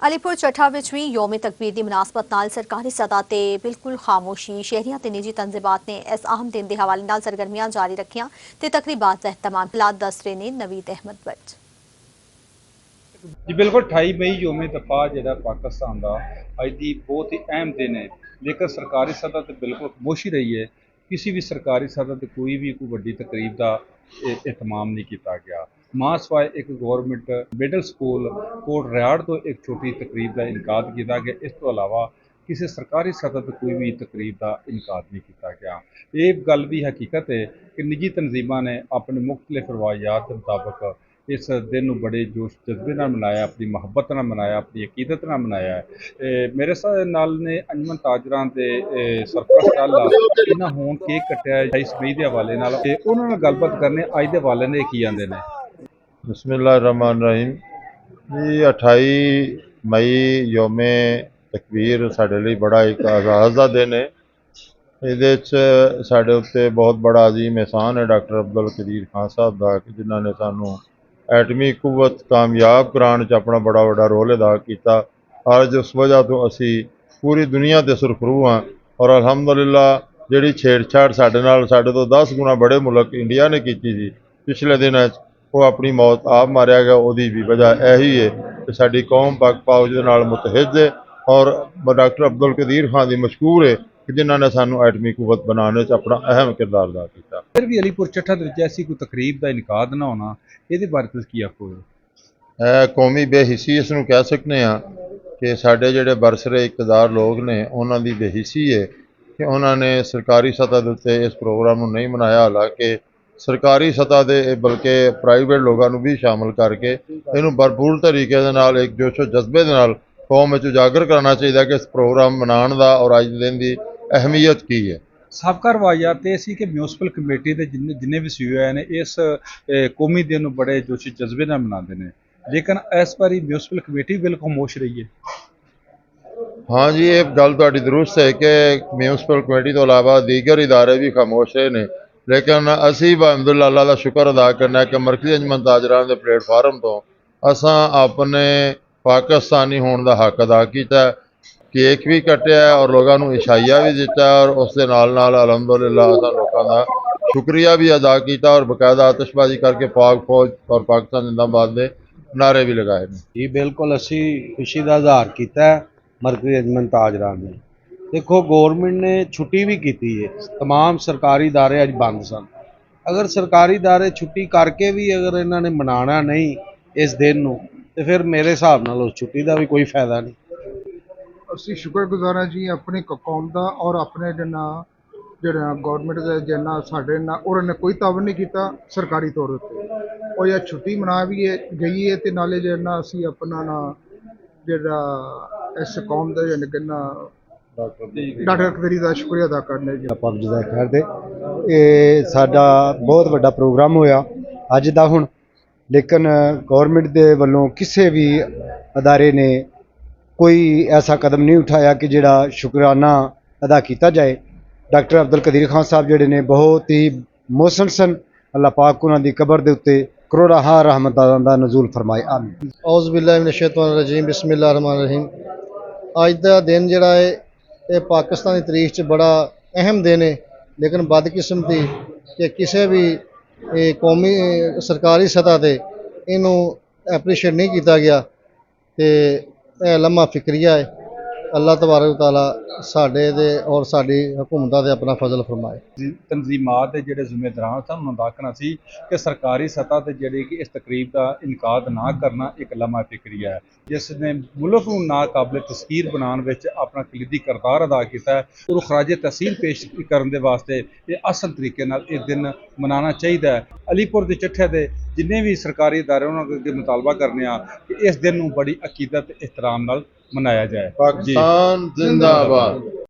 ਅਲੀਪੁਰ ਚੱਠਾ ਵਿੱਚ ਵੀ ਯੌਮ ਤਕਬੀਰ ਦੀ ਮੁਨਾਸਬਤ ਨਾਲ ਸਰਕਾਰੀ ਸਤਹ ਤੇ ਬਿਲਕੁਲ ਖਾਮੋਸ਼ੀ। ਸ਼ਹਿਰੀਆਂ ਤੇ ਨਿੱਜੀ ਤੰਜ਼ੀਮਾਤ ਨੇ ਇਸ ਅਹਿਮ ਦਿਨ ਦੇ ਹਵਾਲੇ ਨਾਲ ਸਰਗਰਮੀਆਂ ਜਾਰੀ ਰੱਖੀਆਂ ਤੇ ਤਕਰੀਬਾਤ ਦਾ ਅਹਿਤਮਾਮ ਹਾਲਾਤ ਦੱਸ ਰਹੇ ਨੇ ਨਵੀਦ ਅਹਿਮਦ ਬੱਟ। जी बिल्कुल 28 मई योम दफा जो पाकिस्तान का अज की बहुत ही अहम दिन है, लेकिन सरकारी सतह पर बिल्कुल खामोशी रही है। किसी भी सरकारी सतह पर कोई वड्डी तकरीब का एहतमाम नहीं किया गया। मां सवाए एक गौरमेंट मिडल स्कूल कोट रियाड़ तो एक छोटी तकरीब का इनकाद किया गया। इस तो इलावा किसी सरकारी सतह पर कोई भी तकरीब का इनकाद नहीं किया गया। ये गल भी हकीकत है कि निजी तंजीमां ने अपने मुख्तलिफ रवायात के मुताबिक इस दिन को बड़े जोश जज्बे नाल मनाया, अपनी मुहब्बत नाल मनाया, अपनी अकीदत नाल मनाया है। मेरे नाल ने अंजमन ताजरां दे सरपरस्त आला इन्हां होण केक कट्टिया 28 मई के हवाले नाल ते उन्हां नाल गलबात करने अज दे हवाले ने की आंदे ने। बिस्मिल्लाहिर्रहमानिर्रहीम जी 28 मई योम तकबीर साडे लई बड़ा एक आज़ाज़ दा दिन है। ਇਹਦੇ 'ਚ ਸਾਡੇ ਉੱਤੇ ਬਹੁਤ ਬੜਾ ਅਜ਼ੀਮ ਇਹਸਾਨ ਹੈ ਡਾਕਟਰ ਅਬਦੁਲ ਕਦੀਰ ਖਾਨ ਸਾਹਿਬ ਦਾ ਕਿ ਜਿਨ੍ਹਾਂ ਨੇ ਸਾਨੂੰ ਐਟਮੀ ਕੁਵਤ ਕਾਮਯਾਬ ਕਰਾਉਣ 'ਚ ਆਪਣਾ ਬੜਾ ਵੱਡਾ ਰੋਲ ਅਦਾ ਕੀਤਾ। ਅੱਜ ਉਸ ਵਜ੍ਹਾ ਤੋਂ ਅਸੀਂ ਪੂਰੀ ਦੁਨੀਆ 'ਤੇ ਸੁਰਖਰੂ ਹਾਂ ਔਰ ਅਲਹਮਦੁਲਿਲਾ ਜਿਹੜੀ ਛੇੜਛਾੜ ਸਾਡੇ ਤੋਂ 10 ਗੁਣਾ ਬੜੇ ਮੁਲਕ ਇੰਡੀਆ ਨੇ ਕੀਤੀ ਸੀ ਪਿਛਲੇ ਦਿਨਾਂ 'ਚ, ਉਹ ਆਪਣੀ ਮੌਤ ਆਪ ਮਾਰਿਆ ਗਿਆ। ਉਹਦੀ ਵੀ ਵਜ੍ਹਾ ਇਹੀ ਹੈ ਕਿ ਸਾਡੀ ਕੌਮ ਪਾਕ ਫੌਜ ਦੇ ਨਾਲ ਮੁਤਹਿਦ ਹੈ ਔਰ ਡਾਕਟਰ ਅਬਦੁਲ ਕਦੀਰ ਖਾਨ ਦੀ ਮਸ਼ਕੂਰ ਹੈ जिन्होंने सानू एटमी कुवत बनाने अपना अहम किरदार अदा किया। फिर भी अलीपुर चट्ठा ऐसी कोई तकरीब का इनकाद ना होना, ये बारे तुसीं की आखोगे? कौमी बेहिसी इसनूं कह सकते हैं कि साडे जिहड़े बरसरे इकतदार लोग ने उन्हां दी बेहिसी है कि उन्होंने सरकारी सतह के उत्ते इस प्रोग्राम नूं नहीं मनाया। हालांकि सरकारी सतह दे बल्कि प्राइवेट लोगों भी शामिल करके इनूं भरपूर तरीके दे नाल एक जोशो जज्बे दे नाल कौम विच उजागर करना चाहिए कि इस प्रोग्राम मनाउण दा और अज दे दिन की अहमियत की है। ਸਾਬਕਾ ਰਵਾਇਤ ਇਹ ਸੀ ਕਿ ਮਿਊਨਿਸਪਲ ਕਮੇਟੀ ਦੇ ਜਿੰਨੇ ਵੀ ਸੀਓ ਨੇ ਇਸ ਕੌਮੀ ਦਿਨ ਨੂੰ ਬੜੇ ਜੋਸ਼ੀ ਜਜ਼ਬੇ ਨਾਲ ਮਨਾਉਂਦੇ ਨੇ, ਲੇਕਿਨ ਇਸ ਵਾਰੀ ਮਿਊਨਿਸਪਲ ਕਮੇਟੀ ਬਿਲਕੁਲ ਖਾਮੋਸ਼ ਰਹੀ ਹੈ। हाँ जी, ये गल तुहाडी दुरुस्त है कि म्यूनसिपल कमेटी तो इलावा दीगर इदारे भी खामोश रहे ने, लेकिन असी अलहमदुलिल्लाह अल्लाह का शुक्र अदा करना कि मरकजी अंजमन ताजरां दे प्लेटफार्म तो असां अपने पाकिस्तानी होने का हक अदा किया, केक भी कटिया और लोगों को इशाइया भी दिता और उस दे नाल नाल अलहमदुलिल्लाह असां लोगों का शुक्रिया भी अदा किया और बकायदा आतिशबाजी करके पाक फौज और पाकिस्तान जिंदाबाद के नारे भी लगाए हैं। जी बिल्कुल असी खुशी का इजहार किया मरकजी अंजमन ताजरां ने। देखो गौरमेंट ने छुट्टी भी की है, तमाम सरकारी इदारे अज बंद सन। अगर सरकारी इदारे छुट्टी करके भी अगर इन्होंने मनाना नहीं इस दिन नूं तो फिर मेरे हिसाब नाल उस छुट्टी का भी कोई फायदा नहीं। ਅਸੀਂ ਸ਼ੁਕਰਗੁਜ਼ਾਰ ਹਾਂ ਜੀ ਆਪਣੀ ਕੌਮ ਦਾ ਔਰ ਆਪਣੇ ਜਿਹੜਾ ਗੌਰਮੈਂਟ ਦਾ ਜਿੰਨਾ ਸਾਡੇ ਨਾਲ ਉਹਨਾਂ ਨੇ ਕੋਈ ਤਾਵਨ ਨਹੀਂ ਕੀਤਾ ਸਰਕਾਰੀ ਤੌਰ ਉੱਤੇ। ਉਹ ਇਹ ਛੁੱਟੀ ਮਨਾ ਵੀ ਗਈ ਹੈ ਤੇ ਨਾਲੇ ਜਿਹੜਾ ਅਸੀਂ ਆਪਣਾ ਜਿਹੜਾ ਇਸ ਕੌਮ ਦਾ ਜਿਹੜਾ ਕਿੰਨਾ ਡਾਕਟਰ ਕਦੀਰ ਦਾ ਸ਼ੁਕਰੀਆ ਅਦਾ ਕਰਨੇ ਜੀ। ਆਪਾਂ ਜਜ਼ਾ ਖੈਰ ਦੇ ਇਹ ਸਾਡਾ ਬਹੁਤ ਵੱਡਾ ਪ੍ਰੋਗਰਾਮ ਹੋਇਆ ਅੱਜ ਦਾ ਹੁਣ, ਲੇਕਿਨ ਗੌਰਮੈਂਟ ਦੇ ਵੱਲੋਂ ਕਿਸੇ ਵੀ ਅਦਾਰੇ ਨੇ कोई ऐसा कदम नहीं उठाया कि जिहड़ा शुकराना अदा किया जाए। डॉक्टर अब्दुल कदीर खान साहब जिहड़े ने बहुत ही मोहसन सन, अल्लाह पाक उन्हां दी कबर दे उत्ते करोड़ा हा रहमतां दा नज़ूल फरमाए। आमीन। औज़ बिल्लाहि मिनश शैतानिर रजीम बिस्मिल्लाहिर रहमानिर रहीम। अज दा दिन जिहड़ा है ये पाकिस्तान दी तारीख च बड़ा अहम दिन है, लेकिन बदकिस्मती कि किसी भी कौमी सरकारी सतह ते इनू एप्रीशिएट नहीं किया गया तो लम्हा फिक्रिया है। अल्लाह तबारक तआला साडे दे और साडी हुकूमतां दे अपना फजल फरमाए। तंजीमात के जिहड़े जिम्मेदार सन उन्होंने आखना सी कि सरकारी सतह पर जिहड़ी कि इस तकरीब का इनकाद ना करना एक लम्हा फिक्रिया है, जिसने मुल्क को नाकाबिल तस्कीर बनाने में अपना कलीदी किरदार अदा किया है और खराज तहसीन पेश करने के वास्ते ये आसान तरीके नाल इस दिन मनाना चाहिए। अलीपुर के चट्ठे के जिन्ने भी सरकारी इदारे उन्होंने अगे मुतालबा करने कि इस दिन को बड़ी अकीदत एहतराम नाल मनाया जाए। पाकिस्तान जिंदाबाद।